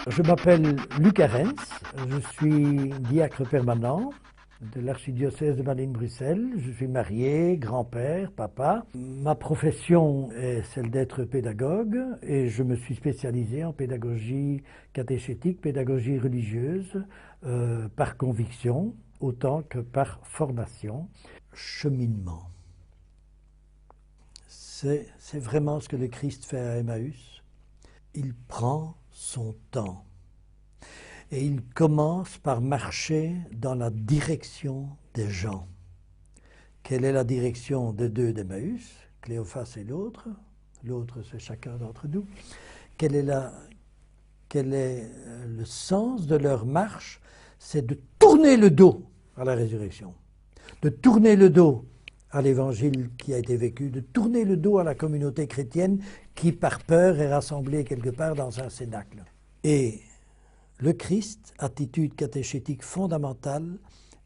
Je m'appelle Luc Arens, je suis diacre permanent de l'archidiocèse de Malines-Bruxelles. Je suis marié, grand-père, papa. Ma profession est celle d'être pédagogue et je me suis spécialisé en pédagogie catéchétique, pédagogie religieuse, par conviction autant que par formation. Cheminement. C'est vraiment ce que le Christ fait à Emmaüs. Il prend son temps et il commence par marcher dans la direction des gens. Quelle est la direction des deux d'Emmaüs? Cléophas et l'autre c'est chacun d'entre nous. Quel est le sens de leur marche? C'est de tourner le dos à la résurrection, de tourner le dos à l'évangile qui a été vécu, de tourner le dos à la communauté chrétienne qui, par peur, est rassemblée quelque part dans un cénacle. Et le Christ, attitude catéchétique fondamentale,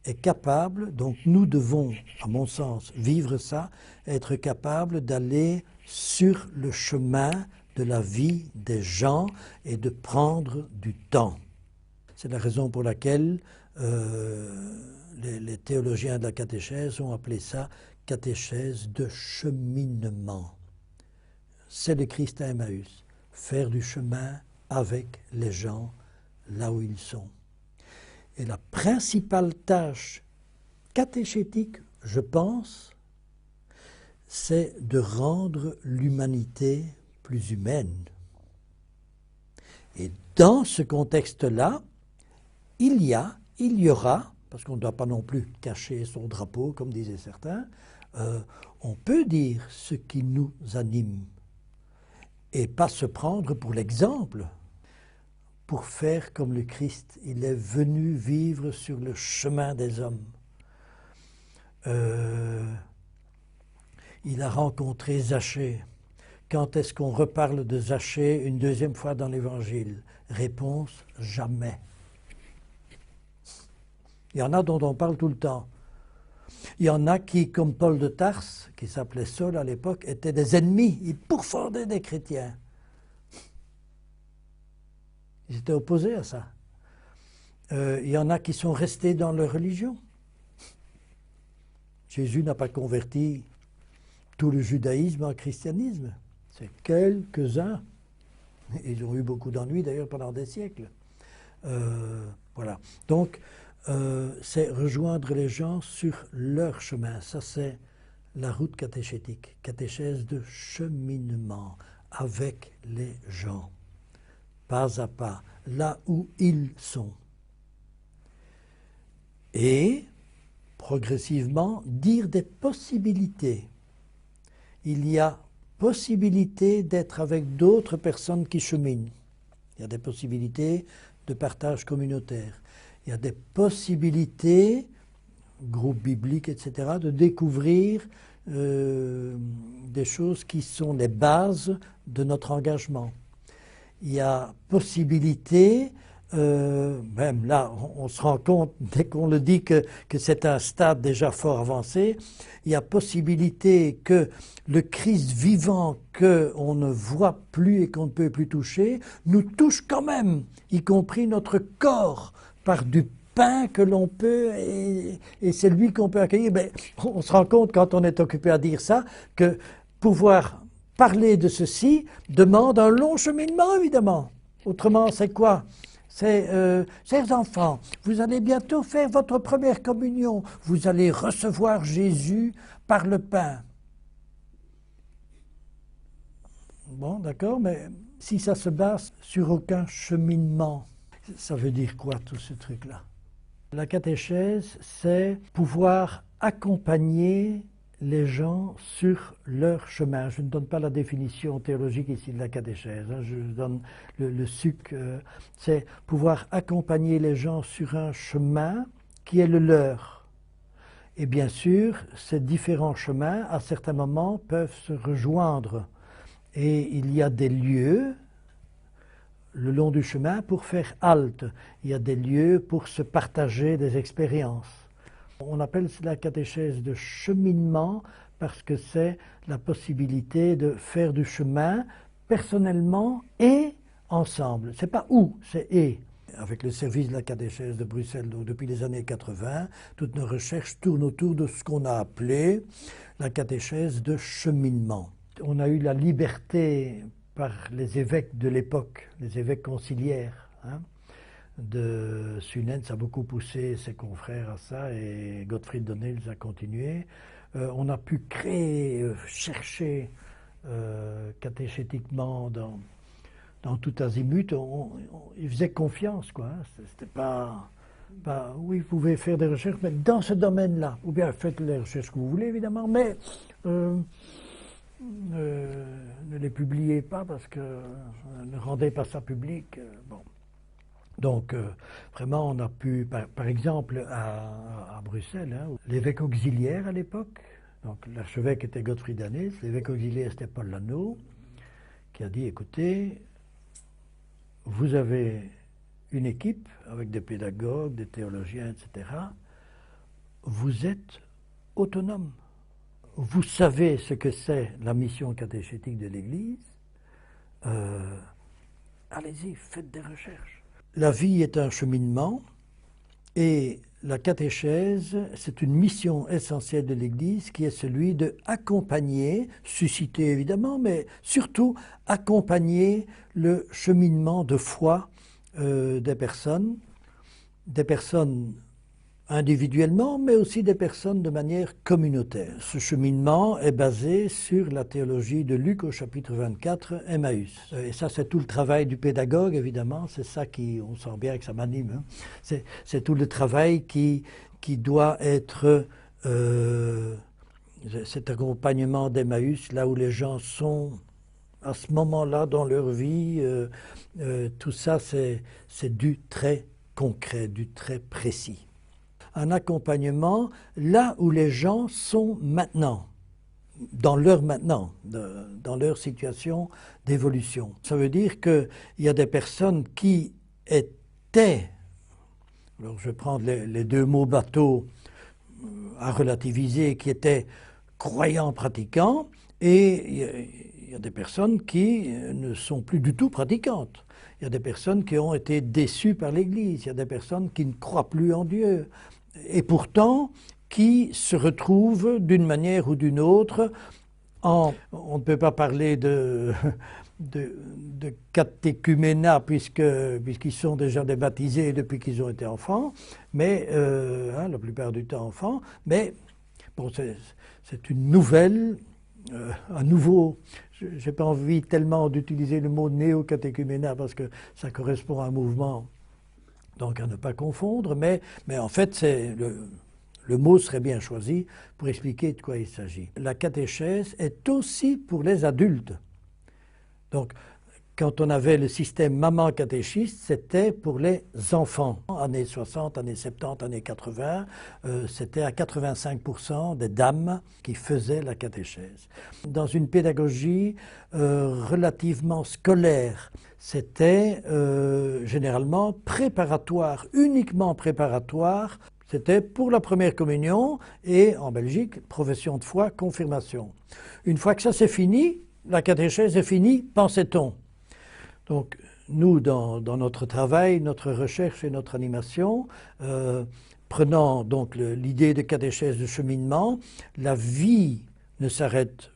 est capable, donc nous devons, à mon sens, vivre ça, être capable d'aller sur le chemin de la vie des gens et de prendre du temps. C'est la raison pour laquelle les théologiens de la catéchèse ont appelé ça catéchèse de cheminement. C'est le Christ à Emmaüs, faire du chemin avec les gens là où ils sont. Et la principale tâche catéchétique, je pense, c'est de rendre l'humanité plus humaine. Et dans ce contexte-là, il y aura, parce qu'on ne doit pas non plus cacher son drapeau, comme disaient certains, on peut dire ce qui nous anime et pas se prendre pour l'exemple, pour faire comme le Christ. Il est venu vivre sur le chemin des hommes. Il a rencontré Zachée. Quand est-ce qu'on reparle de Zachée une deuxième fois dans l'Évangile? Réponse, jamais. Il y en a dont on parle tout le temps. Il y en a qui, comme Paul de Tarse, qui s'appelait Saul à l'époque, étaient des ennemis. Ils pourfendaient des chrétiens. Ils étaient opposés à ça. Il y en a qui sont restés dans leur religion. Jésus n'a pas converti tout le judaïsme en christianisme. C'est quelques-uns. Ils ont eu beaucoup d'ennuis d'ailleurs pendant des siècles. Voilà. Donc, c'est rejoindre les gens sur leur chemin. Ça, c'est la route catéchétique, catéchèse de cheminement avec les gens, pas à pas, là où ils sont. Et, progressivement, dire des possibilités. Il y a possibilité d'être avec d'autres personnes qui cheminent. Il y a des possibilités de partage communautaire. Il y a des possibilités, groupes bibliques, etc., de découvrir des choses qui sont les bases de notre engagement. Il y a possibilité, même là, on se rend compte, dès qu'on le dit que c'est un stade déjà fort avancé, il y a possibilité que le Christ vivant qu'on ne voit plus et qu'on ne peut plus toucher, nous touche quand même, y compris notre corps, par du pain que l'on peut, et c'est lui qu'on peut accueillir. Mais on se rend compte, quand on est occupé à dire ça, que pouvoir parler de ceci demande un long cheminement, évidemment. Autrement, c'est quoi? C'est, chers enfants, vous allez bientôt faire votre première communion. Vous allez recevoir Jésus par le pain. Bon, d'accord, mais si ça se base sur aucun cheminement, ça veut dire quoi tout ce truc-là? La catéchèse, c'est pouvoir accompagner les gens sur leur chemin. Je ne donne pas la définition théologique ici de la catéchèse, hein, je donne le suc. C'est pouvoir accompagner les gens sur un chemin qui est le leur. Et bien sûr, ces différents chemins, à certains moments, peuvent se rejoindre. Et il y a des lieux le long du chemin pour faire halte. Il y a des lieux pour se partager des expériences. On appelle cela catéchèse de cheminement parce que c'est la possibilité de faire du chemin personnellement et ensemble. C'est pas ou, c'est et. Avec le service de la catéchèse de Bruxelles, donc depuis les années 80, toutes nos recherches tournent autour de ce qu'on a appelé la catéchèse de cheminement. On a eu la liberté par les évêques de l'époque, les évêques conciliaires, de Sunens a beaucoup poussé ses confrères à ça et Gottfried Donnels a continué. On a pu créer, chercher catéchétiquement dans tout azimut, ils faisaient confiance, quoi. C'était pas, oui, vous pouvez faire des recherches, mais dans ce domaine-là, ou bien faites les recherches que vous voulez, évidemment, mais ne les publiez pas parce que ne rendez pas ça public. Bon. Donc, vraiment, on a pu, par exemple, à Bruxelles, l'évêque auxiliaire à l'époque, donc l'archevêque était Gottfried Donnels, l'évêque auxiliaire c'était Paul Lano, qui a dit, écoutez, vous avez une équipe avec des pédagogues, des théologiens, etc. Vous êtes autonome. Vous savez ce que c'est la mission catéchétique de l'Église. Allez-y, faites des recherches. La vie est un cheminement et la catéchèse, c'est une mission essentielle de l'Église qui est celui de accompagner, susciter évidemment, mais surtout accompagner le cheminement de foi des personnes individuellement, mais aussi des personnes de manière communautaire. Ce cheminement est basé sur la théologie de Luc au chapitre 24, Emmaüs. Et ça, c'est tout le travail du pédagogue, évidemment, c'est ça qui, on sent bien que ça m'anime, c'est tout le travail qui doit être cet accompagnement d'Emmaüs, là où les gens sont à ce moment-là dans leur vie, tout ça, c'est du très concret, du très précis. Un accompagnement là où les gens sont maintenant, dans leur situation d'évolution. Ça veut dire qu'il y a des personnes qui étaient, alors je vais prendre les deux mots bateau à relativiser, qui étaient croyants pratiquants, et il y a des personnes qui ne sont plus du tout pratiquantes. Il y a des personnes qui ont été déçues par l'Église, il y a des personnes qui ne croient plus en Dieu, et pourtant qui se retrouvent d'une manière ou d'une autre on ne peut pas parler de catéchuménat puisqu'ils sont déjà débaptisés depuis qu'ils ont été enfants, mais la plupart du temps enfants, mais bon, c'est une nouvelle, un nouveau. Je n'ai pas envie tellement d'utiliser le mot néo-catéchuménat parce que ça correspond à un mouvement, donc à ne pas confondre, mais en fait, c'est le mot serait bien choisi pour expliquer de quoi il s'agit. La catéchèse est aussi pour les adultes. Donc, quand on avait le système maman catéchiste, c'était pour les enfants. Années 60, années 70, années 80, c'était à 85% des dames qui faisaient la catéchèse. Dans une pédagogie relativement scolaire, c'était généralement préparatoire, uniquement préparatoire. C'était pour la première communion et en Belgique, profession de foi, confirmation. Une fois que ça c'est fini, la catéchèse est finie, pensait-on. Donc nous, dans notre travail, notre recherche et notre animation, prenant donc l'idée de catéchèse de cheminement, la vie ne s'arrête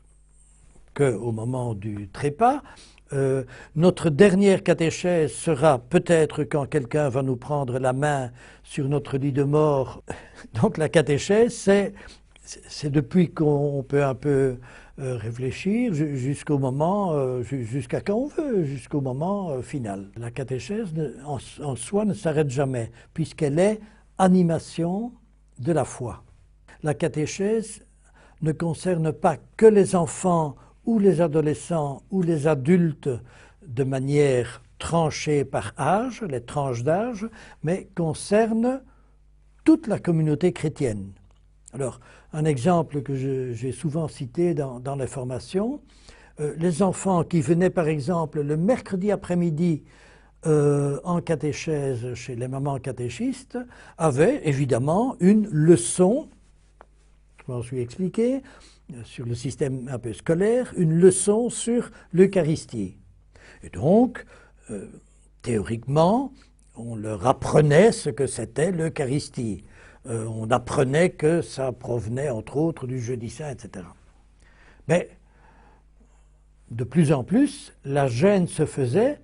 qu'au moment du trépas. Notre dernière catéchèse sera peut-être quand quelqu'un va nous prendre la main sur notre lit de mort. Donc la catéchèse, c'est depuis qu'on peut un peu réfléchir jusqu'au moment, jusqu'à quand on veut, jusqu'au moment final. La catéchèse en soi ne s'arrête jamais, puisqu'elle est animation de la foi. La catéchèse ne concerne pas que les enfants ou les adolescents ou les adultes de manière tranchée par âge, les tranches d'âge, mais concerne toute la communauté chrétienne. Alors, un exemple que j'ai souvent cité dans les formations, les enfants qui venaient par exemple le mercredi après-midi en catéchèse chez les mamans catéchistes avaient évidemment une leçon, je m'en suis expliqué, sur le système un peu scolaire, une leçon sur l'Eucharistie. Et donc, théoriquement, on leur apprenait ce que c'était l'Eucharistie. On apprenait que ça provenait entre autres du jeudi saint, etc. Mais de plus en plus, la gêne se faisait,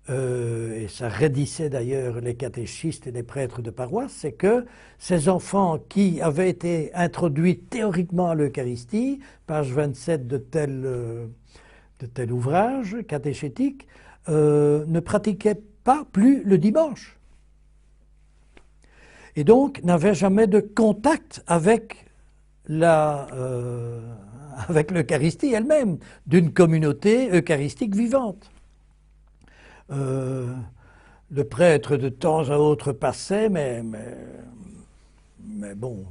et ça raidissait d'ailleurs les catéchistes et les prêtres de paroisse, c'est que ces enfants qui avaient été introduits théoriquement à l'Eucharistie, page 27 de tel ouvrage catéchétique, ne pratiquaient pas plus le dimanche. Et donc n'avaient jamais de contact avec l'Eucharistie elle-même, d'une communauté eucharistique vivante. Le prêtre de temps à autre passait, mais bon,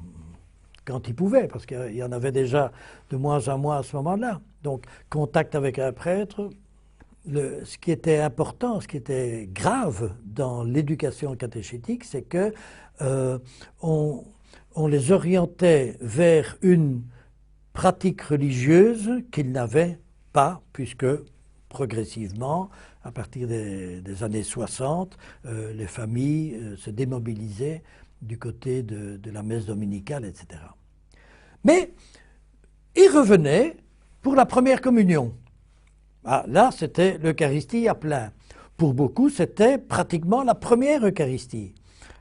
quand il pouvait, parce qu'il y en avait déjà de moins en moins à ce moment-là. Donc, contact avec un prêtre, ce qui était important, ce qui était grave dans l'éducation catéchétique, c'est que on les orientait vers une pratique religieuse qu'ils n'avaient pas, puisque progressivement, à partir des années 60, les familles se démobilisaient du côté de la messe dominicale, etc. Mais ils revenaient pour la première communion. Ah, là, c'était l'Eucharistie à plein. Pour beaucoup, c'était pratiquement la première Eucharistie.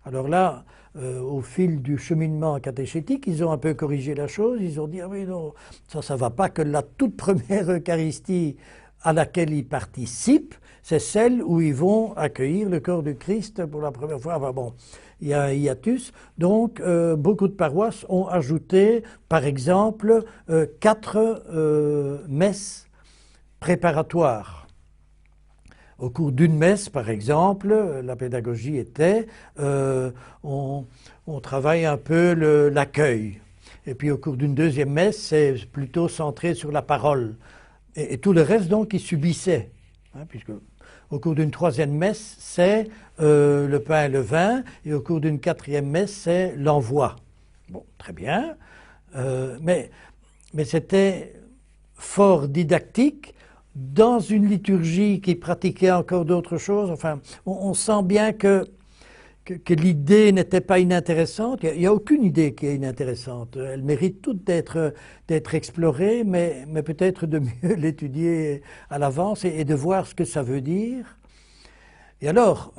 Alors là, au fil du cheminement catéchétique, ils ont un peu corrigé la chose. Ils ont dit, ah oui, non, ça va pas, que la toute première Eucharistie à laquelle ils participent, c'est celle où ils vont accueillir le corps du Christ pour la première fois. Enfin bon, il y a un hiatus. Donc, beaucoup de paroisses ont ajouté, par exemple, 4 messes préparatoires. Au cours d'une messe, par exemple, la pédagogie était, on travaille un peu l'accueil. Et puis au cours d'une deuxième messe, c'est plutôt centré sur la parole. Et tout le reste, donc, il subissait. Hein, puisque au cours d'une troisième messe, c'est le pain et le vin. Et au cours d'une quatrième messe, c'est l'envoi. Bon, très bien. Mais c'était fort didactique, dans une liturgie qui pratiquait encore d'autres choses. Enfin, on sent bien que l'idée n'était pas inintéressante. Il n'y a aucune idée qui est inintéressante. Elle mérite toutes d'être explorée, mais peut-être de mieux l'étudier à l'avance et de voir ce que ça veut dire. Et alors,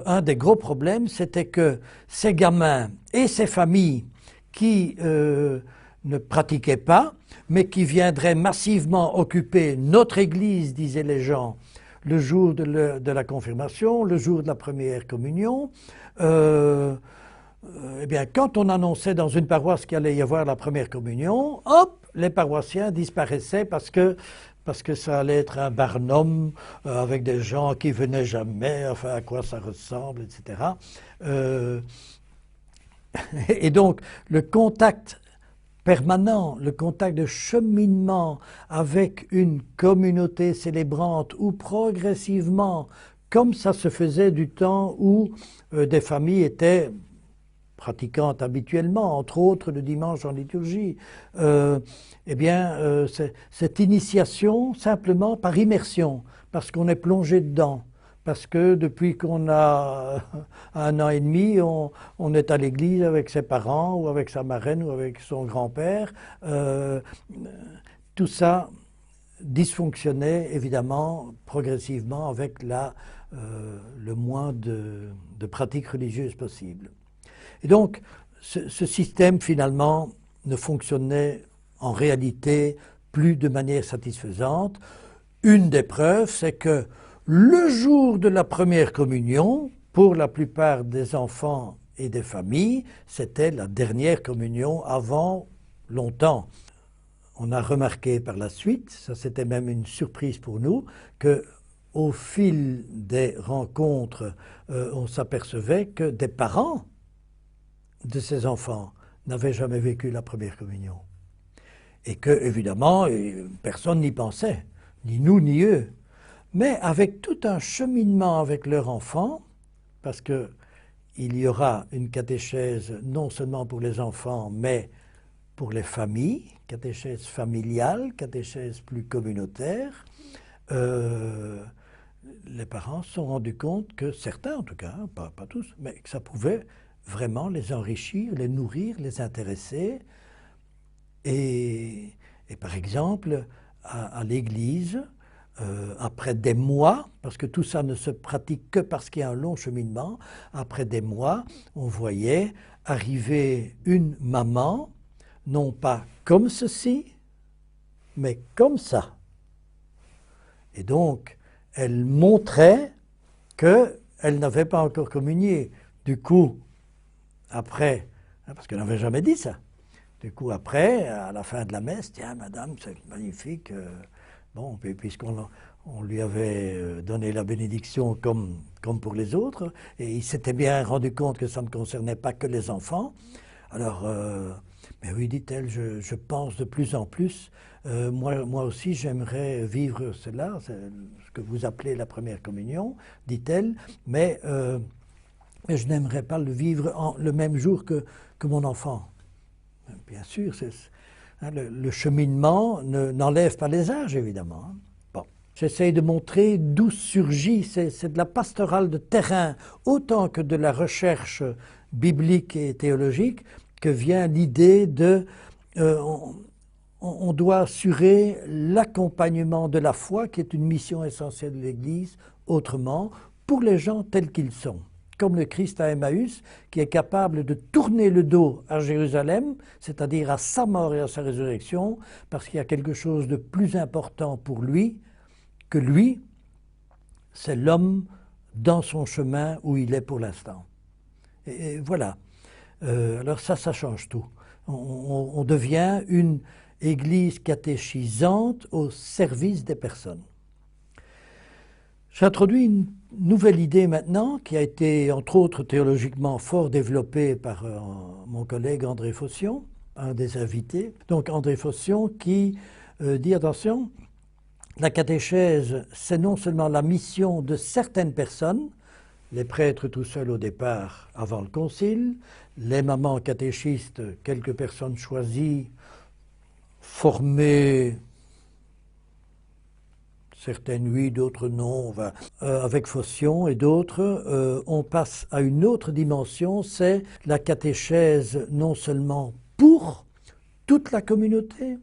un des gros problèmes, c'était que ces gamins et ces familles qui ne pratiquaient pas, mais qui viendraient massivement occuper notre église, disaient les gens, le jour de la confirmation, le jour de la première communion. Eh bien, quand on annonçait dans une paroisse qu'il allait y avoir la première communion, hop, les paroissiens disparaissaient parce que ça allait être un barnum avec des gens qui venaient jamais, enfin à quoi ça ressemble, etc. Et donc, le contact permanent, le contact de cheminement avec une communauté célébrante où progressivement, comme ça se faisait du temps où des familles étaient pratiquantes habituellement, entre autres le dimanche en liturgie, eh bien, cette initiation simplement par immersion, parce qu'on est plongé dedans. Parce que depuis qu'on a 1 an et demi, on est à l'église avec ses parents, ou avec sa marraine, ou avec son grand-père. Tout ça dysfonctionnait évidemment progressivement avec le moins de pratiques religieuses possibles. Et donc, ce système finalement ne fonctionnait en réalité plus de manière satisfaisante. Une des preuves, c'est que le jour de la première communion, pour la plupart des enfants et des familles, c'était la dernière communion avant longtemps. On a remarqué par la suite, ça c'était même une surprise pour nous, que au fil des rencontres, on s'apercevait que des parents de ces enfants n'avaient jamais vécu la première communion. Et que, évidemment, personne n'y pensait, ni nous ni eux. Mais avec tout un cheminement avec leur enfant, parce qu'il y aura une catéchèse non seulement pour les enfants, mais pour les familles, catéchèse familiale, catéchèse plus communautaire, les parents se sont rendus compte que certains, en tout cas, pas tous, mais que ça pouvait vraiment les enrichir, les nourrir, les intéresser. Et par exemple, à l'église, après des mois, parce que tout ça ne se pratique que parce qu'il y a un long cheminement, après des mois, on voyait arriver une maman, non pas comme ceci, mais comme ça. Et donc, elle montrait qu'elle n'avait pas encore communié. Du coup, après, parce qu'elle n'avait jamais dit ça, du coup, après, à la fin de la messe, tiens, madame, c'est magnifique. Bon, puisqu'on lui avait donné la bénédiction comme pour les autres, et il s'était bien rendu compte que ça ne concernait pas que les enfants. Alors, mais oui, dit-elle, je pense de plus en plus, moi aussi j'aimerais vivre cela, c'est ce que vous appelez la première communion, dit-elle, mais je n'aimerais pas le vivre le même jour que mon enfant. Bien sûr, le cheminement n'enlève pas les âges, évidemment. Bon. J'essaye de montrer d'où surgit, c'est de la pastorale de terrain, autant que de la recherche biblique et théologique, que vient l'idée de... on doit assurer l'accompagnement de la foi, qui est une mission essentielle de l'Église, autrement, pour les gens tels qu'ils sont. Comme le Christ à Emmaüs, qui est capable de tourner le dos à Jérusalem, c'est-à-dire à sa mort et à sa résurrection, parce qu'il y a quelque chose de plus important pour lui que lui, c'est l'homme dans son chemin où il est pour l'instant. Et voilà. Alors ça change tout. On devient une église catéchisante au service des personnes. J'introduis une nouvelle idée maintenant qui a été entre autres théologiquement fort développée par mon collègue André Faution, un des invités. Donc André Faution qui dit attention, la catéchèse c'est non seulement la mission de certaines personnes, les prêtres tout seuls au départ avant le concile, les mamans catéchistes, quelques personnes choisies, formées, certaines oui, d'autres non. Avec Faution et d'autres, on passe à une autre dimension, c'est la catéchèse non seulement pour toute la communauté,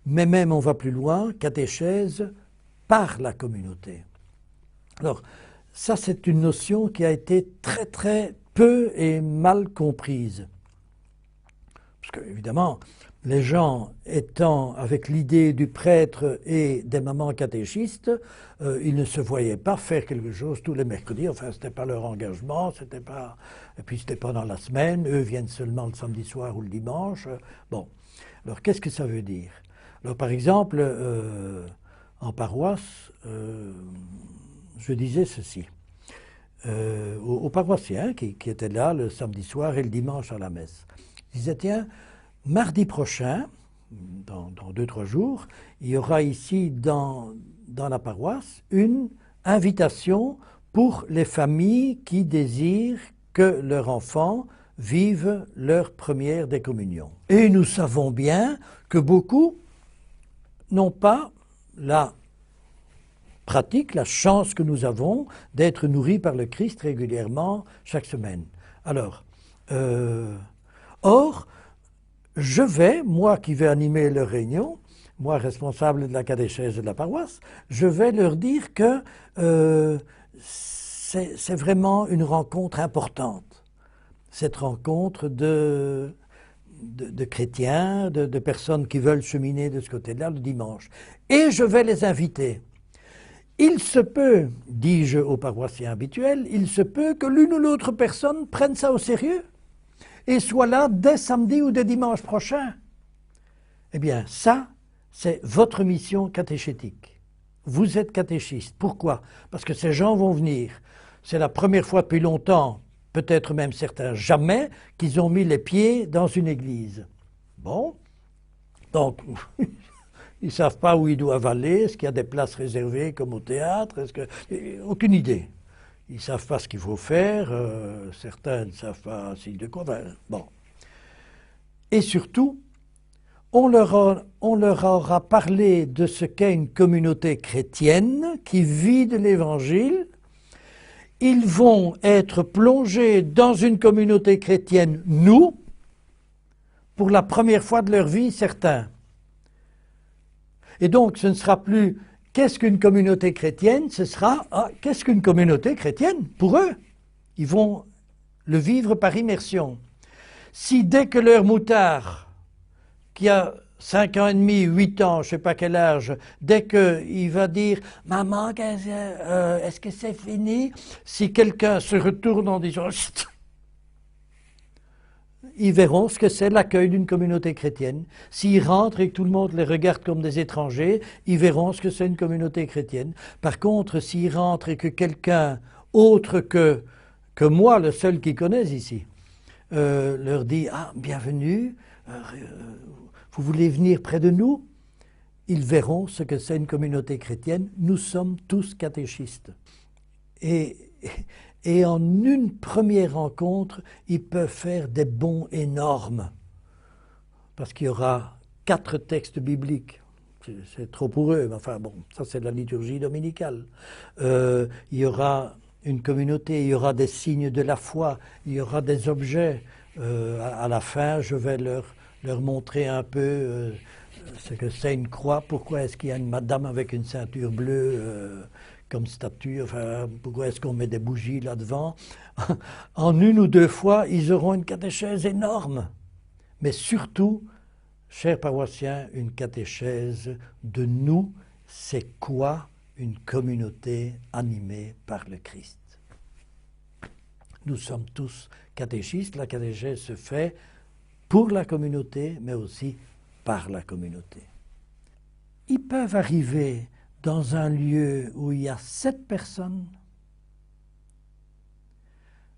mais même on va plus loin, catéchèse par la communauté. Alors, ça c'est une notion qui a été très très peu et mal comprise. Parce que, évidemment, les gens étant avec l'idée du prêtre et des mamans catéchistes, ils ne se voyaient pas faire quelque chose tous les mercredis, enfin ce n'était pas leur engagement, c'était pas, et puis c'était pas dans la semaine, eux viennent seulement le samedi soir ou le dimanche. Bon, alors qu'est-ce que ça veut dire? Alors par exemple, en paroisse, je disais ceci, aux paroissiens qui étaient là le samedi soir et le dimanche à la messe. Je disais, tiens, mardi prochain, dans 2-3 jours, il y aura ici dans la paroisse une invitation pour les familles qui désirent que leurs enfants vivent leur première décommunion. Et nous savons bien que beaucoup n'ont pas la pratique, la chance que nous avons d'être nourris par le Christ régulièrement chaque semaine. Alors, or, je vais, moi qui vais animer leur réunion, moi responsable de la catéchèse de la paroisse, je vais leur dire que c'est vraiment une rencontre importante. Cette rencontre de chrétiens, de personnes qui veulent cheminer de ce côté-là le dimanche. Et je vais les inviter. Il se peut, dis-je aux paroissiens habituels, il se peut que l'une ou l'autre personne prenne ça au sérieux et soit là dès samedi ou dès dimanche prochain. Eh bien, ça, c'est votre mission catéchétique. Vous êtes catéchiste. Pourquoi? Parce que ces gens vont venir. C'est la première fois depuis longtemps, peut-être même certains jamais, qu'ils ont mis les pieds dans une église. Bon, donc... Ils ne savent pas où ils doivent aller, est-ce qu'il y a des places réservées comme au théâtre, aucune idée. Ils ne savent pas ce qu'il faut faire, certains ne savent pas signe de quoi. Bon. Et surtout, on leur aura parlé de ce qu'est une communauté chrétienne qui vit de l'Évangile. Ils vont être plongés dans une communauté chrétienne, nous, pour la première fois de leur vie, certains. Et donc, ce ne sera plus « qu'est-ce qu'une communauté chrétienne ?» ce sera « qu'est-ce qu'une communauté chrétienne ?» pour eux. Ils vont le vivre par immersion. Si dès que leur moutard, qui a 5 ans et demi, 8 ans, je ne sais pas quel âge, dès qu'il va dire « Maman, est-ce que c'est fini ?» Si quelqu'un se retourne en disant Chut !» ils verront ce que c'est l'accueil d'une communauté chrétienne. S'ils rentrent et que tout le monde les regarde comme des étrangers, ils verront ce que c'est une communauté chrétienne. Par contre, s'ils rentrent et que quelqu'un autre que moi, le seul qui connaisse ici, leur dit « Ah, bienvenue, vous voulez venir près de nous ?» Ils verront ce que c'est une communauté chrétienne. Nous sommes tous catéchistes. Et en une première rencontre, ils peuvent faire des bonds énormes. Parce qu'il y aura 4 textes bibliques. C'est trop pour eux, mais enfin bon, ça c'est la liturgie dominicale. Il y aura une communauté, il y aura des signes de la foi, il y aura des objets. À la fin, je vais leur montrer un peu ce que c'est une croix, pourquoi est-ce qu'il y a une madame avec une ceinture bleue comme statue, enfin, pourquoi est-ce qu'on met des bougies là-devant. En 1 ou 2 fois, ils auront une catéchèse énorme. Mais surtout, chers paroissiens, une catéchèse de nous, c'est quoi une communauté animée par le Christ? Nous sommes tous catéchistes, la catéchèse se fait pour la communauté, mais aussi par la communauté. Ils peuvent arriver dans un lieu où il y a 7 personnes.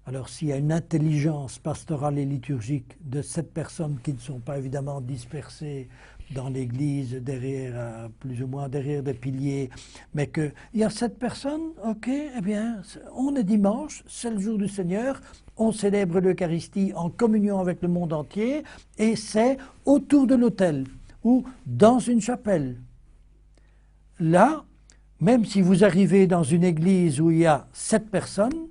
Alors s'il y a une intelligence pastorale et liturgique de 7 personnes qui ne sont pas évidemment dispersées dans l'église, derrière, plus ou moins derrière des piliers, mais qu'il y a 7 personnes, ok, eh bien, on est dimanche, c'est le jour du Seigneur, on célèbre l'Eucharistie en communion avec le monde entier, et c'est autour de l'autel ou dans une chapelle. Là, même si vous arrivez dans une église où il y a 7 personnes,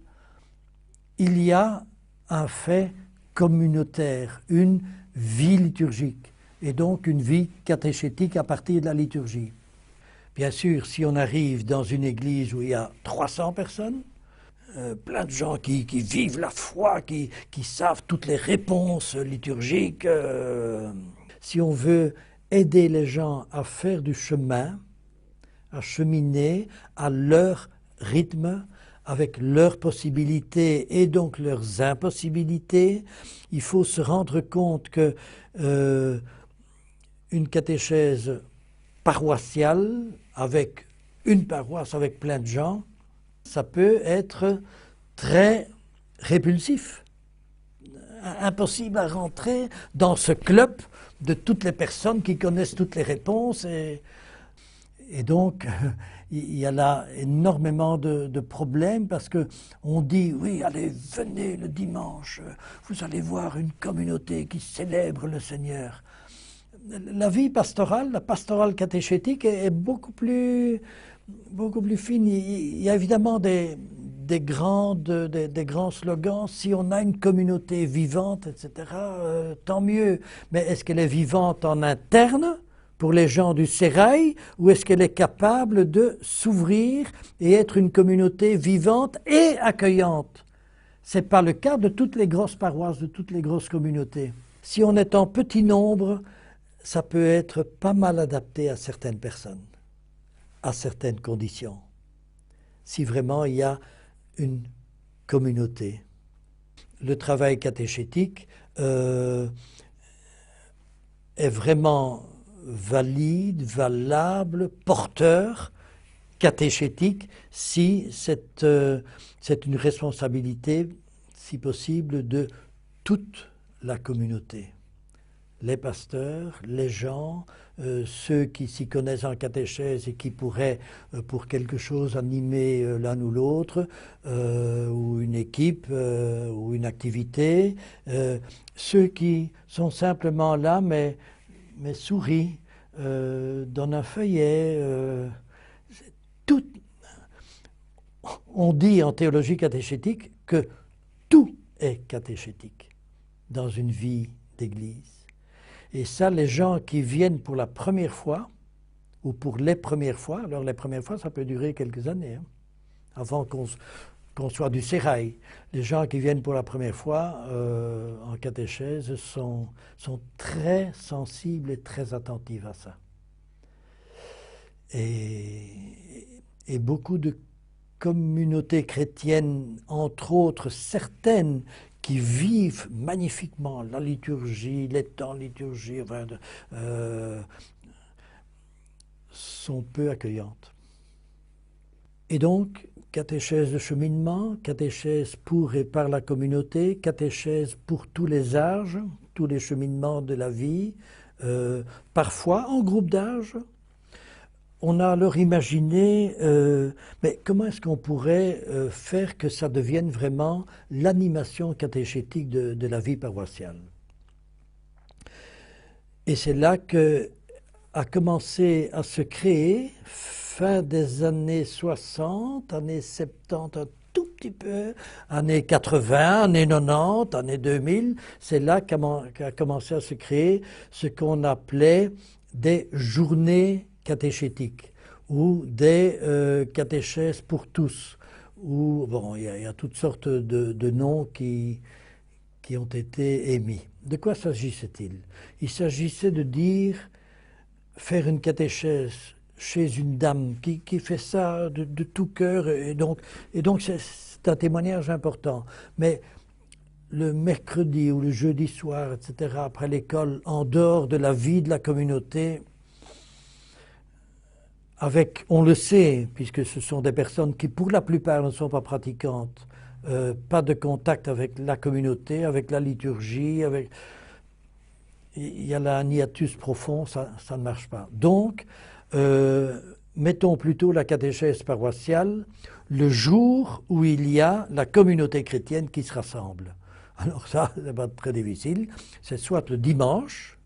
il y a un fait communautaire, une vie liturgique, et donc une vie catéchétique à partir de la liturgie. Bien sûr, si on arrive dans une église où il y a 300 personnes, plein de gens qui vivent la foi, qui savent toutes les réponses liturgiques, si on veut aider les gens à faire du chemin, à cheminer à leur rythme, avec leurs possibilités et donc leurs impossibilités, il faut se rendre compte que une catéchèse paroissiale, avec une paroisse, avec plein de gens, ça peut être très répulsif. Impossible à rentrer dans ce club de toutes les personnes qui connaissent toutes les réponses. Et donc, il y a là énormément de problèmes parce qu'on dit, oui, allez, venez le dimanche, vous allez voir une communauté qui célèbre le Seigneur. La vie pastorale, la pastorale catéchétique est beaucoup plus fine. Il y a évidemment des grands slogans. Si on a une communauté vivante, etc., tant mieux. Mais est-ce qu'elle est vivante en interne pour les gens du sérail, ou est-ce qu'elle est capable de s'ouvrir et être une communauté vivante et accueillante? Ce n'est pas le cas de toutes les grosses paroisses, de toutes les grosses communautés. Si on est en petit nombre, ça peut être pas mal adapté à certaines personnes, à certaines conditions, si vraiment il y a une communauté. Le travail catéchétique est vraiment valide, valable, porteur, catéchétique, si c'est une responsabilité, si possible, de toute la communauté. Les pasteurs, les gens, ceux qui s'y connaissent en catéchèse et qui pourraient, pour quelque chose, animer l'un ou l'autre, ou une équipe, ou une activité, ceux qui sont simplement là, mais mes souris, dans un feuillet. Tout, on dit en théologie catéchétique que tout est catéchétique dans une vie d'église. Et ça, les gens qui viennent pour la première fois, ou pour les premières fois, alors les premières fois, ça peut durer quelques années, hein, avant qu'on soit du sérail. Les gens qui viennent pour la première fois en catéchèse sont très sensibles et très attentifs à ça. Et beaucoup de communautés chrétiennes, entre autres certaines qui vivent magnifiquement la liturgie, les temps liturgie, enfin, sont peu accueillantes. Et donc, catéchèse de cheminement, catéchèse pour et par la communauté, catéchèse pour tous les âges, tous les cheminements de la vie, parfois en groupe d'âge. On a alors imaginé, mais comment est-ce qu'on pourrait faire que ça devienne vraiment l'animation catéchétique de la vie paroissiale? Et c'est là que a commencé à se créer, fin des années 60, années 70, un tout petit peu, années 80, années 90, années 2000, c'est là qu'a commencé à se créer ce qu'on appelait des journées catéchétiques ou des catéchèses pour tous. Ou, bon, il y a toutes sortes de noms qui ont été émis. De quoi s'agissait-il? Il s'agissait de dire, faire une catéchèse chez une dame qui fait ça de tout cœur, et donc c'est un témoignage important. Mais le mercredi ou le jeudi soir, etc., après l'école, en dehors de la vie de la communauté, avec, on le sait, puisque ce sont des personnes qui pour la plupart ne sont pas pratiquantes, pas de contact avec la communauté, avec la liturgie, il y a là un hiatus profond, ça ne marche pas. Donc, mettons plutôt la catéchèse paroissiale le jour où il y a la communauté chrétienne qui se rassemble. Alors ça, c'est pas très difficile, c'est soit le dimanche,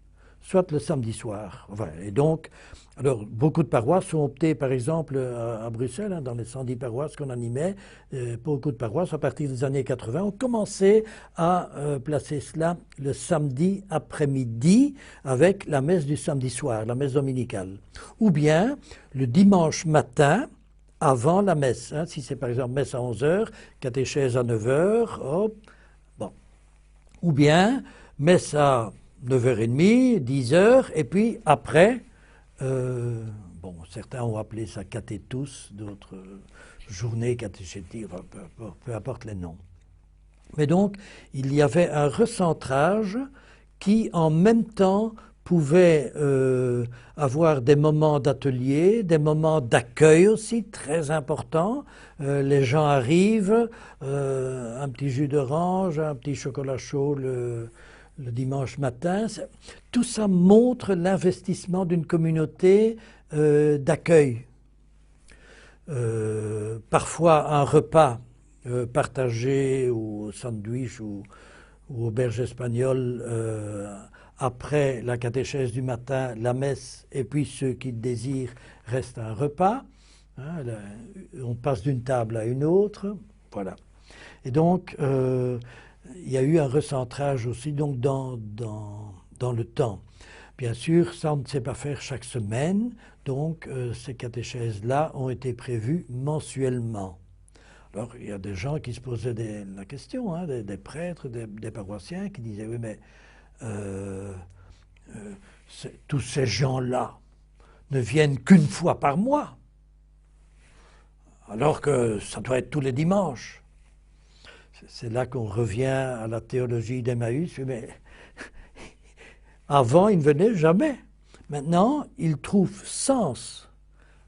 soit le samedi soir. Voilà. Et donc, alors, beaucoup de paroisses ont opté, par exemple, à Bruxelles, hein, dans les 110 paroisses qu'on animait, beaucoup de paroisses, à partir des années 80, ont commencé à placer cela le samedi après-midi avec la messe du samedi soir, la messe dominicale. Ou bien le dimanche matin, avant la messe. Hein, si c'est par exemple messe à 11h, catéchèse à 9h, hop, bon. Ou bien messe à 9h30, 10h, et puis après, bon, certains ont appelé ça catétous, d'autres journées catéchétiques, enfin, peu importe les noms. Mais donc, il y avait un recentrage qui, en même temps, pouvait avoir des moments d'atelier, des moments d'accueil aussi, très importants. Les gens arrivent, un petit jus d'orange, un petit chocolat chaud le dimanche matin. Tout ça montre l'investissement d'une communauté d'accueil. Parfois un repas partagé ou sandwich ou auberge espagnole après la catéchèse du matin, la messe, et puis ceux qui désirent restent un repas. Hein, on passe d'une table à une autre, voilà. Et donc, il y a eu un recentrage aussi donc, dans le temps. Bien sûr, ça on ne sait pas faire chaque semaine, donc ces catéchèses-là ont été prévues mensuellement. Alors, il y a des gens qui se posaient la question, hein, des prêtres, des paroissiens, qui disaient, oui, mais tous ces gens-là ne viennent qu'une fois par mois, alors que ça doit être tous les dimanches. C'est là qu'on revient à la théologie d'Emmaüs, mais avant, ils ne venaient jamais. Maintenant, ils trouvent sens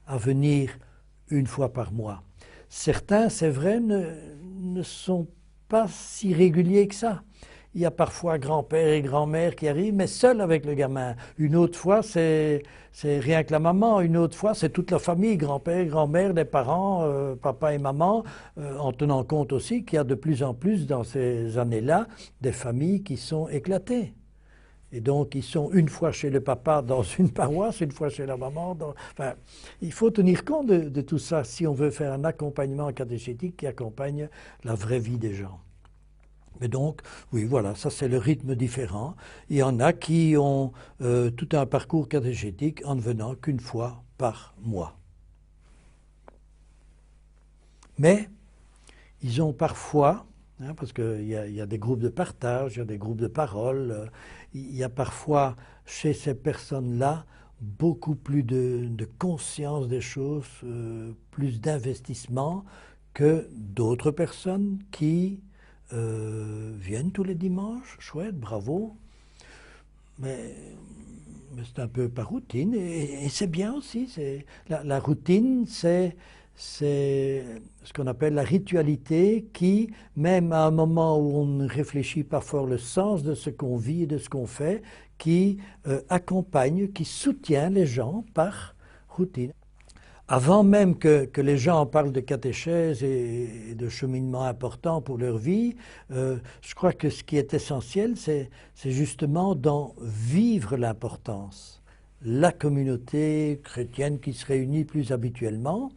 à venir une fois par mois. Certains, c'est vrai, ne sont pas si réguliers que ça. Il y a parfois grand-père et grand-mère qui arrivent, mais seuls avec le gamin. Une autre fois, c'est rien que la maman. Une autre fois, c'est toute la famille, grand-père, grand-mère, les parents, papa et maman, en tenant compte aussi qu'il y a de plus en plus dans ces années-là des familles qui sont éclatées. Et donc, ils sont une fois chez le papa dans une paroisse, une fois chez la maman. Enfin, il faut tenir compte de tout ça si on veut faire un accompagnement catéchétique qui accompagne la vraie vie des gens. Mais donc, oui, voilà, ça c'est le rythme différent. Il y en a qui ont tout un parcours catéchétique en ne venant qu'une fois par mois. Mais ils ont parfois, parce qu'il y a des groupes de partage, il y a des groupes de parole, il y a parfois chez ces personnes-là beaucoup plus de conscience des choses, plus d'investissement que d'autres personnes qui viennent tous les dimanches, chouette, bravo, mais c'est un peu par routine et c'est bien aussi. La routine, c'est ce qu'on appelle la ritualité qui, même à un moment où on ne réfléchit pas fort le sens de ce qu'on vit et de ce qu'on fait, qui accompagne, qui soutient les gens par routine. Avant même que les gens parlent de catéchèse et de cheminement important pour leur vie, je crois que ce qui est essentiel, c'est justement d'en vivre l'importance. La communauté chrétienne qui se réunit plus habituellement,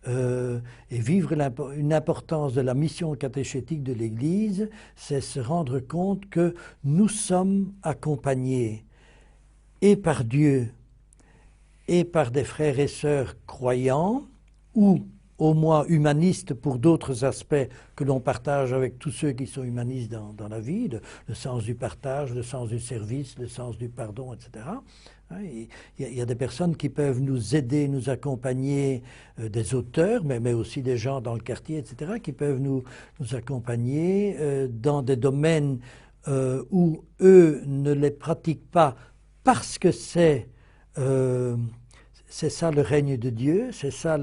et vivre une importance de la mission catéchétique de l'Église, c'est se rendre compte que nous sommes accompagnés et par Dieu et par des frères et sœurs croyants, ou au moins humanistes pour d'autres aspects que l'on partage avec tous ceux qui sont humanistes dans la vie, le sens du partage, le sens du service, le sens du pardon, etc. Il y a des personnes qui peuvent nous aider, nous accompagner, des auteurs, mais aussi des gens dans le quartier, etc., qui peuvent nous accompagner dans des domaines où eux ne les pratiquent pas parce que c'est ça le règne de Dieu, c'est ça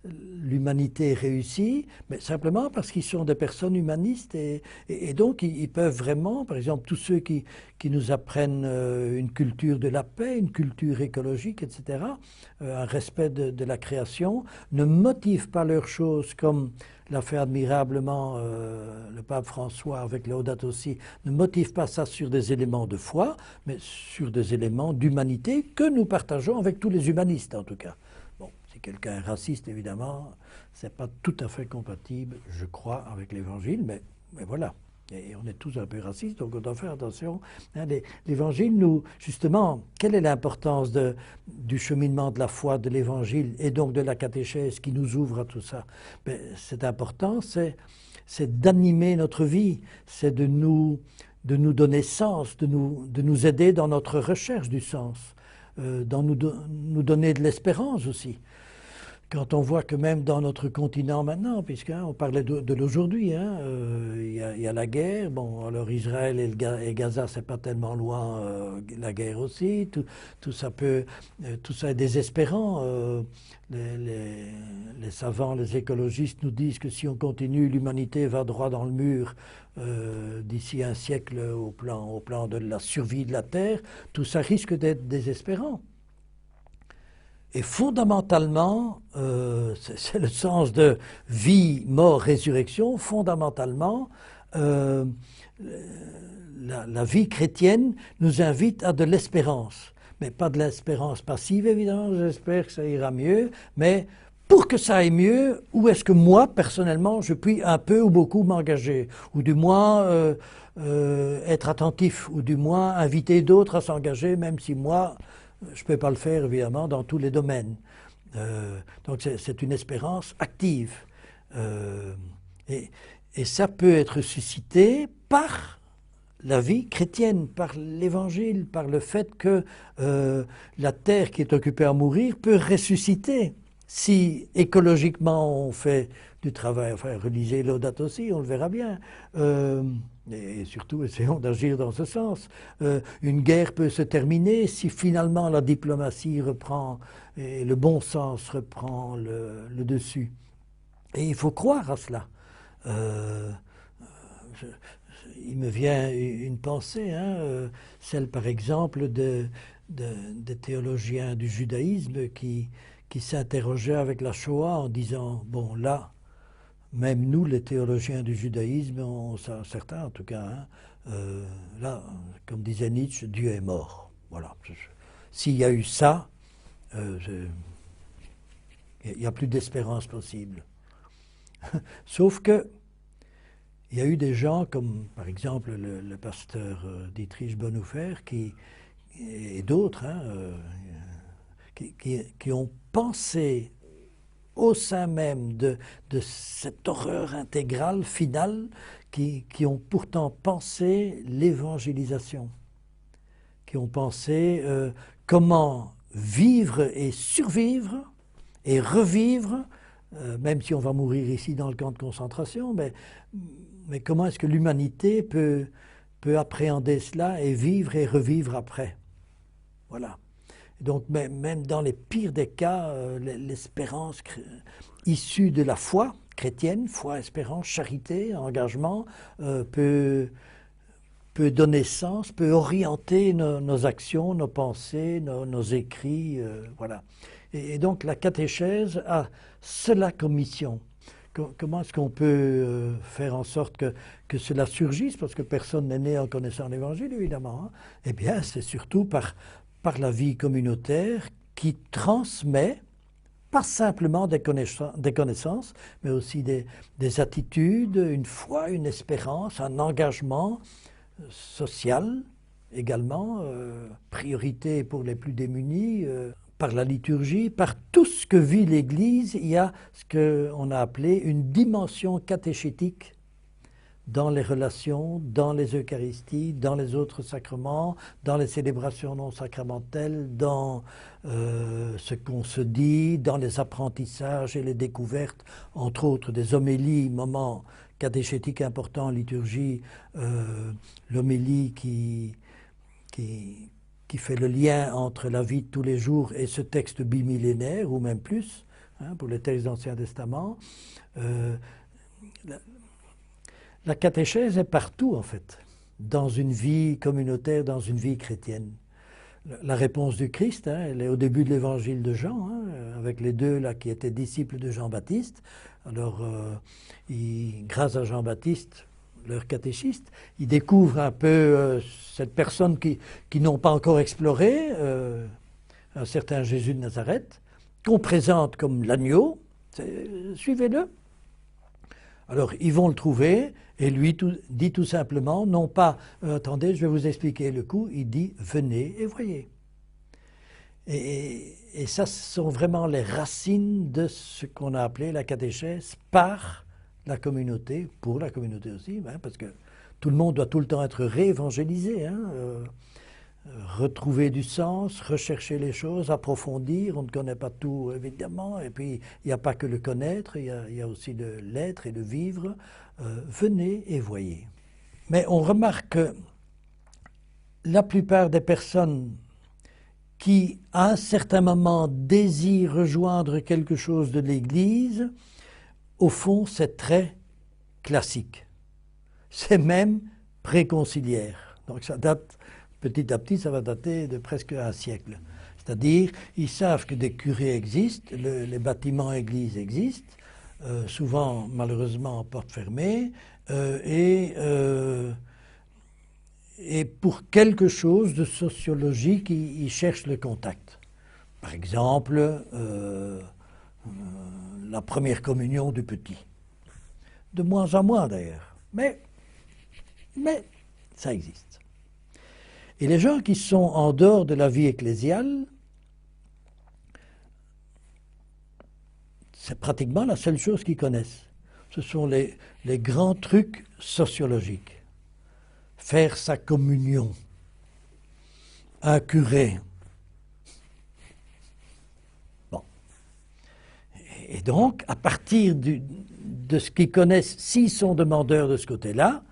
l'humanité réussie, mais simplement parce qu'ils sont des personnes humanistes et donc ils peuvent vraiment, par exemple, tous ceux qui nous apprennent une culture de la paix, une culture écologique, etc., un respect de la création, ne motivent pas leurs choses comme l'a fait admirablement le pape François avec Laudato Si, ne motive pas ça sur des éléments de foi, mais sur des éléments d'humanité que nous partageons avec tous les humanistes en tout cas. Bon, si quelqu'un est raciste, évidemment, c'est pas tout à fait compatible, je crois, avec l'Évangile, mais voilà. Et on est tous un peu racistes, donc on doit faire attention. L'Évangile, nous, justement, quelle est l'importance du cheminement de la foi, de l'Évangile et donc de la catéchèse qui nous ouvre à tout ça? C'est important, c'est d'animer notre vie, c'est de nous donner sens, de nous aider dans notre recherche du sens, nous donner de l'espérance aussi. Quand on voit que même dans notre continent maintenant, puisqu'on parlait de l'aujourd'hui, il y a la guerre, bon, alors Israël et Gaza, c'est pas tellement loin, la guerre aussi, tout ça est désespérant. Les savants, les écologistes nous disent que si on continue, l'humanité va droit dans le mur d'ici un siècle au plan de la survie de la Terre. Tout ça risque d'être désespérant. Et fondamentalement, c'est le sens de vie, mort, résurrection, fondamentalement, la vie chrétienne nous invite à de l'espérance. Mais pas de l'espérance passive, évidemment, j'espère que ça ira mieux, mais pour que ça aille mieux, où est-ce que moi, personnellement, je puis un peu ou beaucoup m'engager, ou du moins être attentif, ou du moins inviter d'autres à s'engager, même si moi, je ne peux pas le faire, évidemment, dans tous les domaines. Donc c'est une espérance active. Et ça peut être suscité par la vie chrétienne, par l'Évangile, par le fait que la terre qui est occupée à mourir peut ressusciter. Si écologiquement on fait du travail, enfin relisez Laudato Si, on le verra bien. Et surtout, essayons d'agir dans ce sens. Une guerre peut se terminer si finalement la diplomatie reprend et le bon sens reprend le dessus. Et il faut croire à cela. Il me vient une pensée, celle par exemple des théologiens du judaïsme qui s'interrogeaient avec la Shoah en disant, bon là, même nous, les théologiens du judaïsme, certains en tout cas, hein, là, comme disait Nietzsche, Dieu est mort. Voilà. S'il y a eu ça, il n'y a plus d'espérance possible. Sauf que il y a eu des gens comme, par exemple, le pasteur Dietrich Bonhoeffer et d'autres hein, qui ont pensé au sein même de cette horreur intégrale, finale, qui ont pourtant pensé l'évangélisation, qui ont pensé comment vivre et survivre et revivre, même si on va mourir ici dans le camp de concentration, mais comment est-ce que l'humanité peut appréhender cela et vivre et revivre après. Voilà. Donc même dans les pires des cas, l'espérance issue de la foi chrétienne, foi, espérance, charité, engagement, peut donner sens, peut orienter nos actions, nos pensées, nos écrits, voilà. Et donc la catéchèse a cela comme mission. Comment est-ce qu'on peut faire en sorte que cela surgisse, parce que personne n'est né en connaissant l'Évangile, évidemment, hein. Eh bien, c'est surtout par la vie communautaire qui transmet, pas simplement des connaissances, mais aussi des attitudes, une foi, une espérance, un engagement social également, priorité pour les plus démunis, par la liturgie, par tout ce que vit l'Église, il y a ce qu'on a appelé une dimension catéchétique dans les relations, dans les Eucharisties, dans les autres sacrements, dans les célébrations non sacramentelles, dans ce qu'on se dit, dans les apprentissages et les découvertes, entre autres des homélies, moments catéchétiques importants en liturgie, l'homélie qui fait le lien entre la vie de tous les jours et ce texte bimillénaire, ou même plus, hein, pour les textes d'Ancien Testament. La catéchèse est partout, en fait, dans une vie communautaire, dans une vie chrétienne. La réponse du Christ, hein, elle est au début de l'évangile de Jean, hein, avec les deux là qui étaient disciples de Jean-Baptiste. Alors, grâce à Jean-Baptiste, leur catéchiste, ils découvrent un peu cette personne qui n'ont pas encore exploré, un certain Jésus de Nazareth, qu'on présente comme l'agneau. Suivez-le. Alors, ils vont le trouver, et lui dit tout simplement, non pas « attendez, je vais vous expliquer le coup », il dit « venez et voyez ». Et ça, ce sont vraiment les racines de ce qu'on a appelé la catéchèse par la communauté, pour la communauté aussi, hein, parce que tout le monde doit tout le temps être réévangélisé, hein, retrouver du sens, rechercher les choses, approfondir. On ne connaît pas tout, évidemment, et puis il n'y a pas que le connaître, il y a aussi l'être et le vivre. Venez et voyez. Mais on remarque que la plupart des personnes qui, à un certain moment, désirent rejoindre quelque chose de l'Église, au fond, c'est très classique. C'est même préconciliaire. Donc ça date, petit à petit, ça va dater de presque un siècle. C'est-à-dire, ils savent que des curés existent, les bâtiments églises existent, souvent, malheureusement, en porte fermée, et pour quelque chose de sociologique, ils cherchent le contact. Par exemple, la première communion du petit. De moins en moins d'ailleurs, mais ça existe. Et les gens qui sont en dehors de la vie ecclésiale, c'est pratiquement la seule chose qu'ils connaissent. Ce sont les grands trucs sociologiques. Faire sa communion, un curé. Bon. Et donc, à partir de ce qu'ils connaissent, s'ils sont demandeurs de ce côté-là,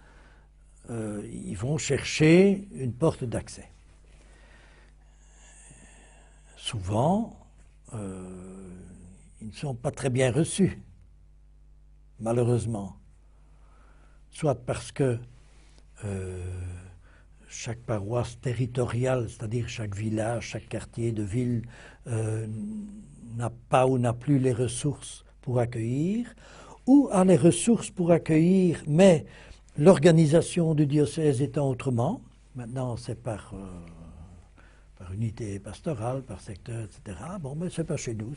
ils vont chercher une porte d'accès. Souvent, ils ne sont pas très bien reçus, malheureusement. Soit parce que chaque paroisse territoriale, c'est-à-dire chaque village, chaque quartier de ville, n'a pas ou n'a plus les ressources pour accueillir, ou a les ressources pour accueillir, mais l'organisation du diocèse étant autrement. Maintenant, c'est par unité pastorale, par secteur, etc. Bon, mais c'est pas chez nous.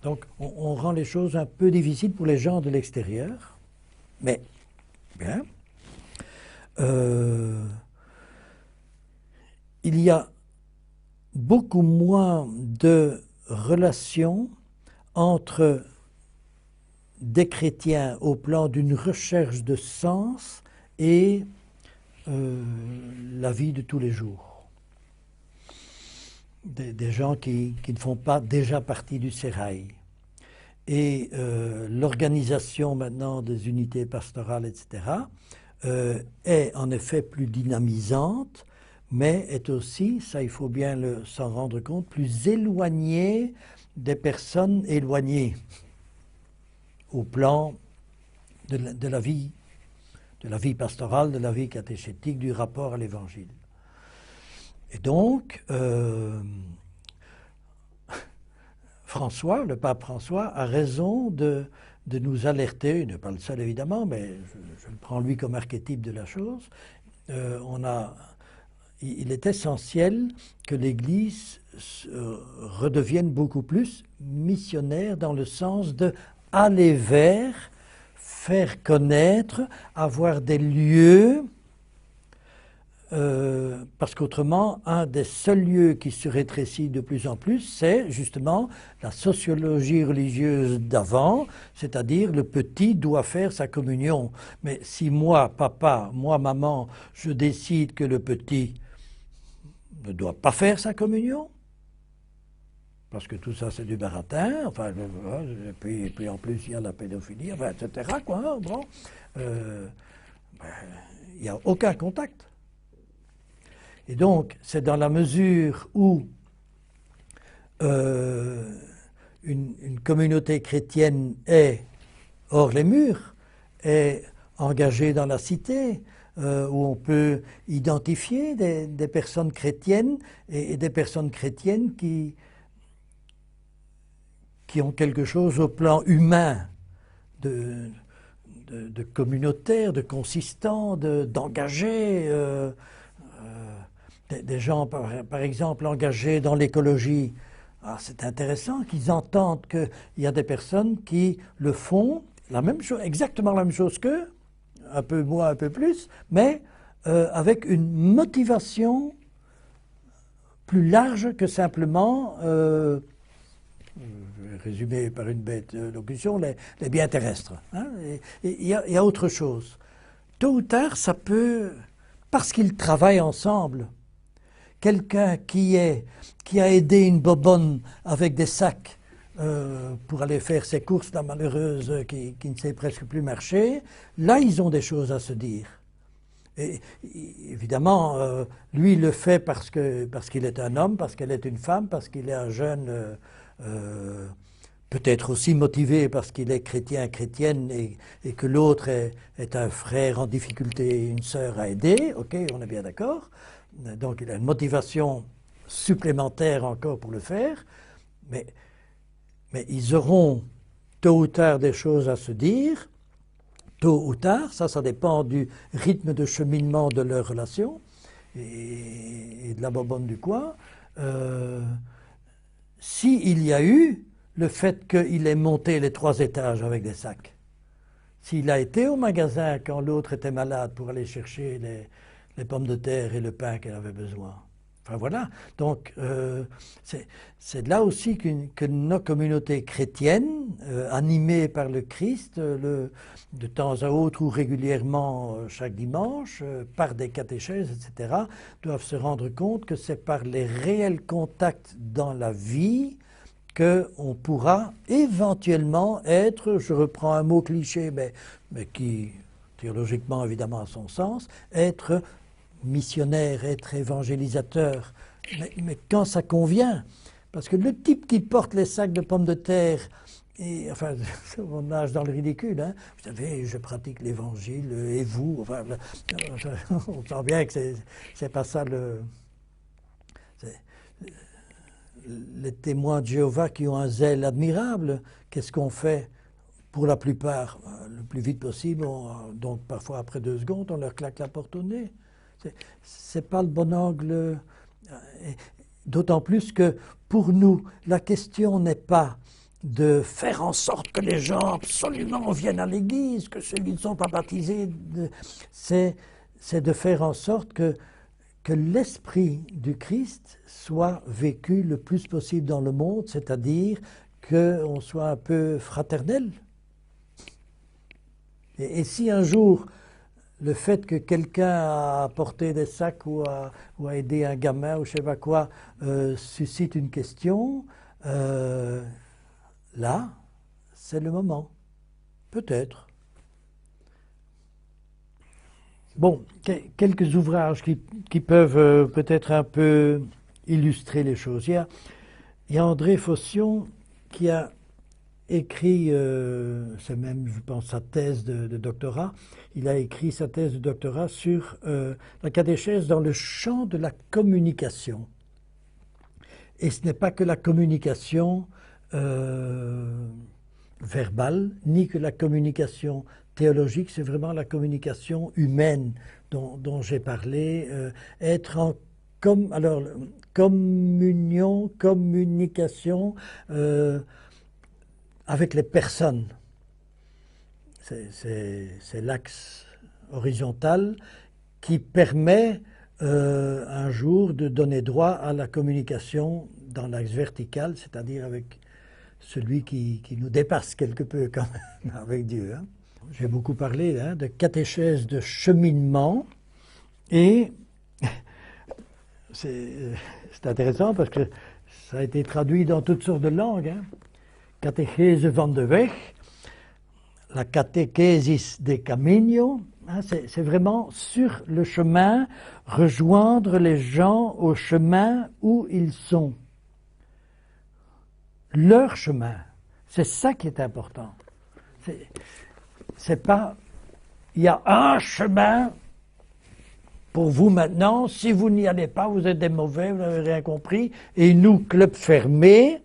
Donc, on rend les choses un peu difficiles pour les gens de l'extérieur. Mais, bien. Il y a beaucoup moins de relations entre des chrétiens au plan d'une recherche de sens et la vie de tous les jours. Des gens qui ne font pas déjà partie du sérail. Et l'organisation maintenant des unités pastorales, etc., est en effet plus dynamisante, mais est aussi, ça il faut bien s'en rendre compte, plus éloignée des personnes éloignées au plan de la vie pastorale, de la vie catéchétique, du rapport à l'Évangile. Et donc, François, le pape François, a raison de nous alerter, il n'est pas le seul évidemment, mais je le prends lui comme archétype de la chose. Il est essentiel que l'Église redevienne beaucoup plus missionnaire dans le sens de aller vers, faire connaître, avoir des lieux, parce qu'autrement, un des seuls lieux qui se rétrécit de plus en plus, c'est justement la sociologie religieuse d'avant, c'est-à-dire le petit doit faire sa communion. Mais si moi, papa, moi, maman, je décide que le petit ne doit pas faire sa communion, parce que tout ça c'est du baratin, enfin, et puis en plus il y a la pédophilie, enfin, etc. Quoi, hein, bon, il n'y a aucun contact. Et donc, c'est dans la mesure où une communauté chrétienne est hors les murs, est engagée dans la cité, où on peut identifier des personnes chrétiennes et des personnes chrétiennes qui ont quelque chose au plan humain de communautaire, de consistant, d'engagé. Des gens, par exemple, engagés dans l'écologie. C'est intéressant qu'ils entendent qu'il y a des personnes qui le font, la même chose, exactement la même chose qu'eux, un peu moins, un peu plus, mais avec une motivation plus large que simplement, résumé par une bête locution, les biens terrestres. Hein. Il y a autre chose. Tôt ou tard, ça peut, parce qu'ils travaillent ensemble, quelqu'un qui a aidé une bobonne avec des sacs pour aller faire ses courses, la malheureuse qui ne sait presque plus marcher, là ils ont des choses à se dire. Et évidemment, lui il le fait parce qu'il est un homme, parce qu'elle est une femme, parce qu'il est un jeune, peut-être aussi motivé parce qu'il est chrétien, chrétienne, et que l'autre est un frère en difficulté, une sœur à aider, ok, on est bien d'accord. Donc il a une motivation supplémentaire encore pour le faire, mais ils auront tôt ou tard des choses à se dire, tôt ou tard, ça dépend du rythme de cheminement de leur relation et de la bobonne du coin. S'il y a eu le fait qu'il ait monté les 3 étages avec des sacs, s'il a été au magasin quand l'autre était malade pour aller chercher les pommes de terre et le pain qu'elle avait besoin. Enfin voilà, donc c'est là aussi que nos communautés chrétiennes, animées par le Christ, de temps à autre ou régulièrement chaque dimanche, par des catéchèses, etc., doivent se rendre compte que c'est par les réels contacts dans la vie qu'on pourra éventuellement être, je reprends un mot cliché, mais qui théologiquement évidemment a son sens, être missionnaire, être évangélisateur, mais quand ça convient. Parce que le type qui porte les sacs de pommes de terre, et, enfin, on nage dans le ridicule, hein. Vous savez, je pratique l'évangile, et vous, enfin, on sent bien que c'est pas ça les témoins de Jéhovah qui ont un zèle admirable, qu'est-ce qu'on fait pour la plupart, le plus vite possible, donc parfois après 2 secondes, on leur claque la porte au nez. C'est pas le bon angle. D'autant plus que pour nous, la question n'est pas de faire en sorte que les gens absolument viennent à l'église, que ceux qui ne sont pas baptisés, c'est de faire en sorte que l'esprit du Christ soit vécu le plus possible dans le monde, c'est-à-dire qu'on soit un peu fraternel. Et si un jour, le fait que quelqu'un a porté des sacs ou a aidé un gamin ou je ne sais pas quoi suscite une question, là, c'est le moment. Peut-être. Bon, quelques ouvrages qui peuvent peut-être un peu illustrer les choses. Il y a André Faution qui a écrit, c'est même, je pense, sa thèse de doctorat. Il a écrit sa thèse de doctorat sur la catéchèse dans le champ de la communication. Et ce n'est pas que la communication verbale, ni que la communication théologique, c'est vraiment la communication humaine dont j'ai parlé. Être en communion, communication avec les personnes. C'est l'axe horizontal qui permet un jour de donner droit à la communication dans l'axe vertical, c'est-à-dire avec celui qui nous dépasse quelque peu quand même, avec Dieu. Hein. J'ai beaucoup parlé de catéchèse de cheminement et c'est intéressant parce que ça a été traduit dans toutes sortes de langues. Hein. Catéchèse van de weg, la catéchésis de camino, hein, c'est vraiment sur le chemin, rejoindre les gens au chemin où ils sont. Leur chemin, c'est ça qui est important. C'est pas, il y a un chemin pour vous maintenant, si vous n'y allez pas, vous êtes des mauvais, vous n'avez rien compris, et nous, club fermé,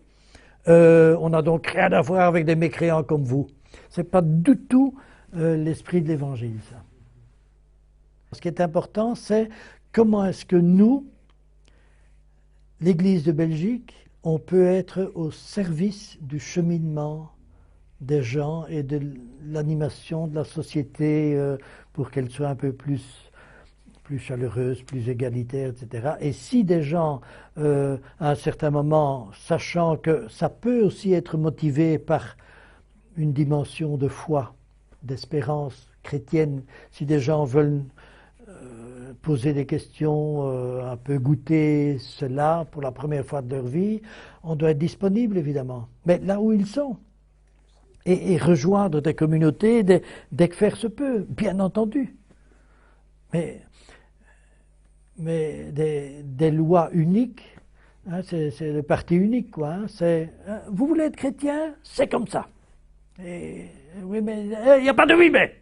on n'a donc rien à voir avec des mécréants comme vous. Ce n'est pas du tout l'esprit de l'Évangile, ça. Ce qui est important, c'est comment est-ce que nous, l'Église de Belgique, on peut être au service du cheminement des gens et de l'animation de la société pour qu'elle soit un peu plus chaleureuse, plus égalitaire, etc. Et si des gens, à un certain moment, sachant que ça peut aussi être motivé par une dimension de foi, d'espérance chrétienne, si des gens veulent poser des questions, un peu goûter cela pour la première fois de leur vie, on doit être disponible évidemment, mais là où ils sont. Et rejoindre des communautés dès que faire se peut, bien entendu. Mais des lois uniques, hein, c'est le parti unique, quoi. Hein, vous voulez être chrétien, c'est comme ça. Et, oui, mais il n'y a pas de oui, mais.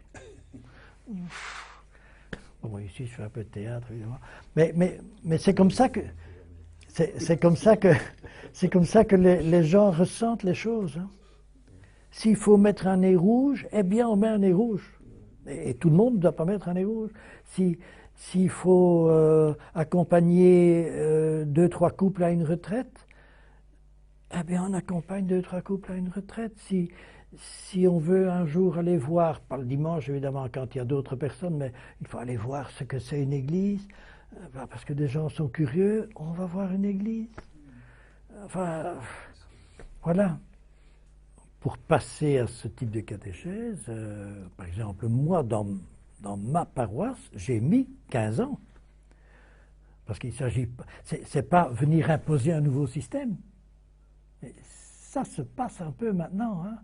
Bon, ici, je fais un peu de théâtre, évidemment. Mais c'est comme ça que c'est comme ça que les gens ressentent les choses. Hein. S'il faut mettre un nez rouge, eh bien, on met un nez rouge. Et tout le monde ne doit pas mettre un nez rouge. S'il faut accompagner 2-3 couples à une retraite, eh bien on accompagne 2-3 couples à une retraite. Si on veut un jour aller voir, pas le dimanche évidemment quand il y a d'autres personnes, mais il faut aller voir ce que c'est une église, parce que des gens sont curieux, on va voir une église. Enfin, voilà. Pour passer à ce type de catéchèse, par exemple, moi, dans ma paroisse, j'ai mis 15 ans. Parce qu'il s'agit pas, c'est pas venir imposer un nouveau système. Mais ça se passe un peu maintenant. Hein.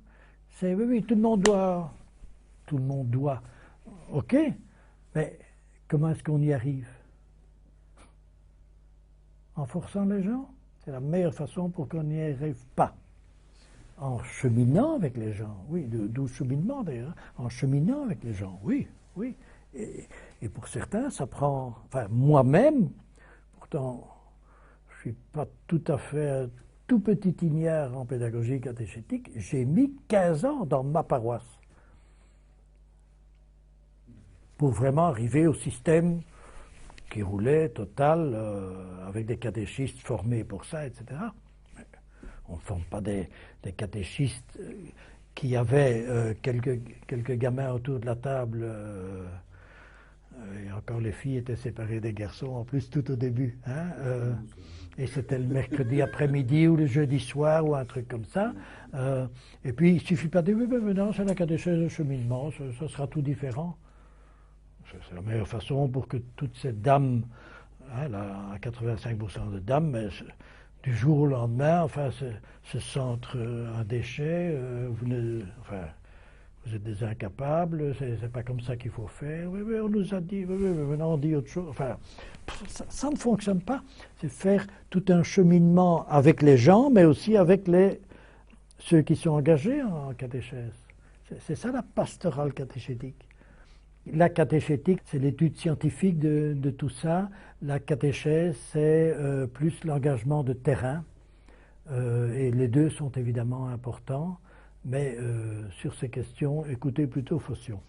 C'est oui, tout le monde doit. Ok, mais comment est-ce qu'on y arrive? En forçant les gens? C'est la meilleure façon pour qu'on n'y arrive pas. En cheminant avec les gens, oui, d'où cheminement d'ailleurs, en cheminant avec les gens, oui. Et pour certains, ça prend, enfin moi-même, pourtant je ne suis pas tout à fait tout petit ignare en pédagogie catéchétique, j'ai mis 15 ans dans ma paroisse pour vraiment arriver au système qui roulait total, avec des catéchistes formés pour ça, etc. Mais on ne forme pas des catéchistes qui avaient quelques gamins autour de la table. Et encore les filles étaient séparées des garçons, en plus tout au début. Hein, et c'était le mercredi après-midi ou le jeudi soir ou un truc comme ça. Et puis il ne suffit pas de dire, oui, ben maintenant c'est la catéchèse de cheminement, ça sera tout différent. C'est la meilleure façon pour que toutes ces dames, hein, là, à 85% de dames, mais du jour au lendemain, enfin, se sentent un déchet, vous êtes des incapables, c'est pas comme ça qu'il faut faire. Oui, oui, on nous a dit, oui, oui, mais maintenant on dit autre chose. Enfin, ça ne fonctionne pas. C'est faire tout un cheminement avec les gens, mais aussi avec ceux qui sont engagés en catéchèse. C'est ça la pastorale catéchétique. La catéchétique, c'est l'étude scientifique de tout ça. La catéchèse, c'est plus l'engagement de terrain. Et les deux sont évidemment importants. Mais sur ces questions, écoutez plutôt Phocion.